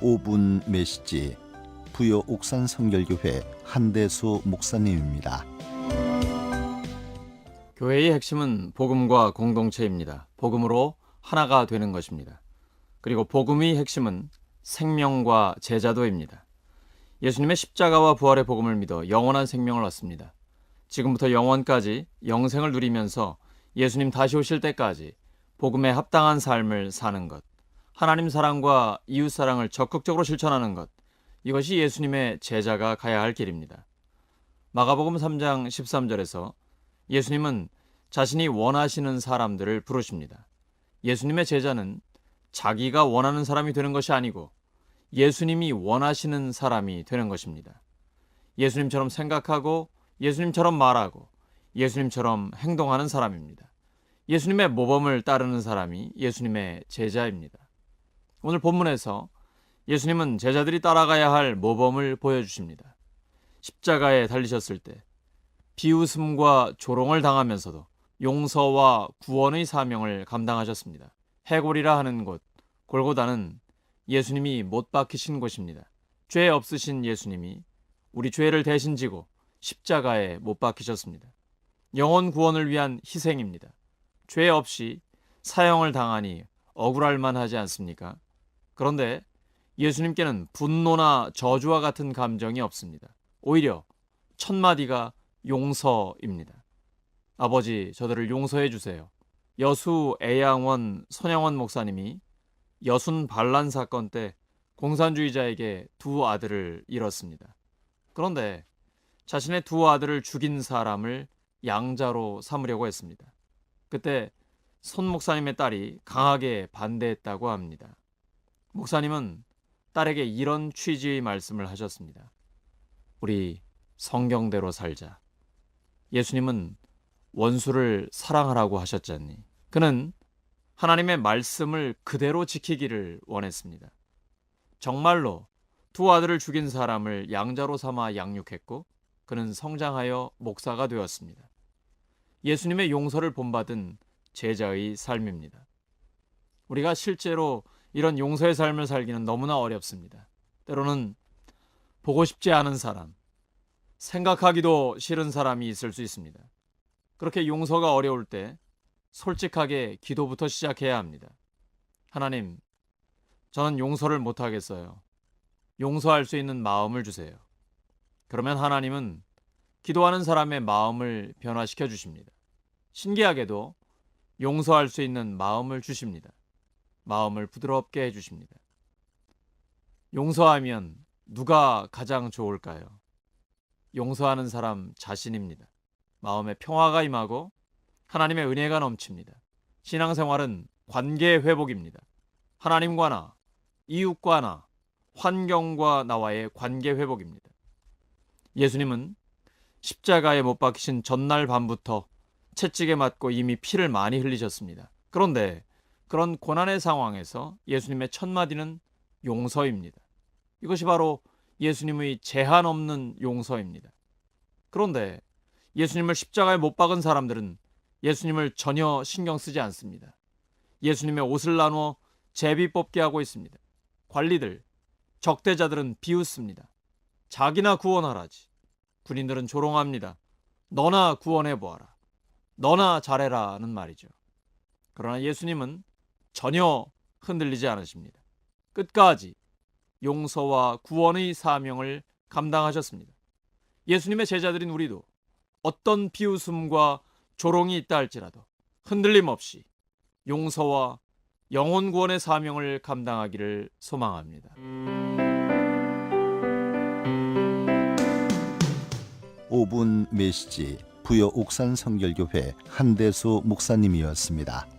5분 메시지 부여 옥산 성결교회 한대수 목사님입니다. 교회의 핵심은 복음과 공동체입니다. 복음으로 하나가 되는 것입니다. 그리고 복음의 핵심은 생명과 제자도입니다. 예수님의 십자가와 부활의 복음을 믿어 영원한 생명을 얻습니다. 지금부터 영원까지 영생을 누리면서 예수님 다시 오실 때까지 복음에 합당한 삶을 사는 것, 하나님 사랑과 이웃 사랑을 적극적으로 실천하는 것, 이것이 예수님의 제자가 가야 할 길입니다. 마가복음 3장 13절에서 예수님은 자신이 원하시는 사람들을 부르십니다. 예수님의 제자는 자기가 원하는 사람이 되는 것이 아니고 예수님이 원하시는 사람이 되는 것입니다. 예수님처럼 생각하고 예수님처럼 말하고 예수님처럼 행동하는 사람입니다. 예수님의 모범을 따르는 사람이 예수님의 제자입니다. 오늘 본문에서 예수님은 제자들이 따라가야 할 모범을 보여주십니다. 십자가에 달리셨을 때 비웃음과 조롱을 당하면서도 용서와 구원의 사명을 감당하셨습니다. 해골이라 하는 곳 골고다는 예수님이 못 박히신 곳입니다. 죄 없으신 예수님이 우리 죄를 대신 지고 십자가에 못 박히셨습니다. 영혼 구원을 위한 희생입니다. 죄 없이 사형을 당하니 억울할 만하지 않습니까? 그런데 예수님께는 분노나 저주와 같은 감정이 없습니다. 오히려 첫 마디가 용서입니다. 아버지, 저들을 용서해 주세요. 여수 애양원 손양원 목사님이 여순 반란 사건 때 공산주의자에게 두 아들을 잃었습니다. 그런데 자신의 두 아들을 죽인 사람을 양자로 삼으려고 했습니다. 그때 손 목사님의 딸이 강하게 반대했다고 합니다. 목사님은 딸에게 이런 취지의 말씀을 하셨습니다. 우리 성경대로 살자. 예수님은 원수를 사랑하라고 하셨잖니. 그는 하나님의 말씀을 그대로 지키기를 원했습니다. 정말로 두 아들을 죽인 사람을 양자로 삼아 양육했고 그는 성장하여 목사가 되었습니다. 예수님의 용서를 본받은 제자의 삶입니다. 우리가 실제로 이런 용서의 삶을 살기는 너무나 어렵습니다. 때로는 보고 싶지 않은 사람, 생각하기도 싫은 사람이 있을 수 있습니다. 그렇게 용서가 어려울 때 솔직하게 기도부터 시작해야 합니다. 하나님, 저는 용서를 못하겠어요. 용서할 수 있는 마음을 주세요. 그러면 하나님은 기도하는 사람의 마음을 변화시켜 주십니다. 신기하게도 용서할 수 있는 마음을 주십니다. 마음을 부드럽게 해주십니다. 용서하면 누가 가장 좋을까요? 용서하는 사람 자신입니다. 마음에 평화가 임하고 하나님의 은혜가 넘칩니다. 신앙생활은 관계 회복입니다. 하나님과 나, 이웃과 나, 환경과 나와의 관계 회복입니다. 예수님은 십자가에 못 박히신 전날 밤부터 채찍에 맞고 이미 피를 많이 흘리셨습니다. 그런데 그런 고난의 상황에서 예수님의 첫 마디는 용서입니다. 이것이 바로 예수님의 제한 없는 용서입니다. 그런데 예수님을 십자가에 못 박은 사람들은 예수님을 전혀 신경 쓰지 않습니다. 예수님의 옷을 나누어 제비 뽑게 하고 있습니다. 관리들, 적대자들은 비웃습니다. 자기나 구원하라지. 군인들은 조롱합니다. 너나 구원해보아라. 너나 잘해라는 말이죠. 그러나 예수님은 전혀 흔들리지 않으십니다. 끝까지 용서와 구원의 사명을 감당하셨습니다. 예수님의 제자들인 우리도 어떤 비웃음과 조롱이 있다 할지라도 흔들림 없이 용서와 영혼 구원의 사명을 감당하기를 소망합니다. 5분 메시지 부여 옥산 성결교회 한대수 목사님이었습니다.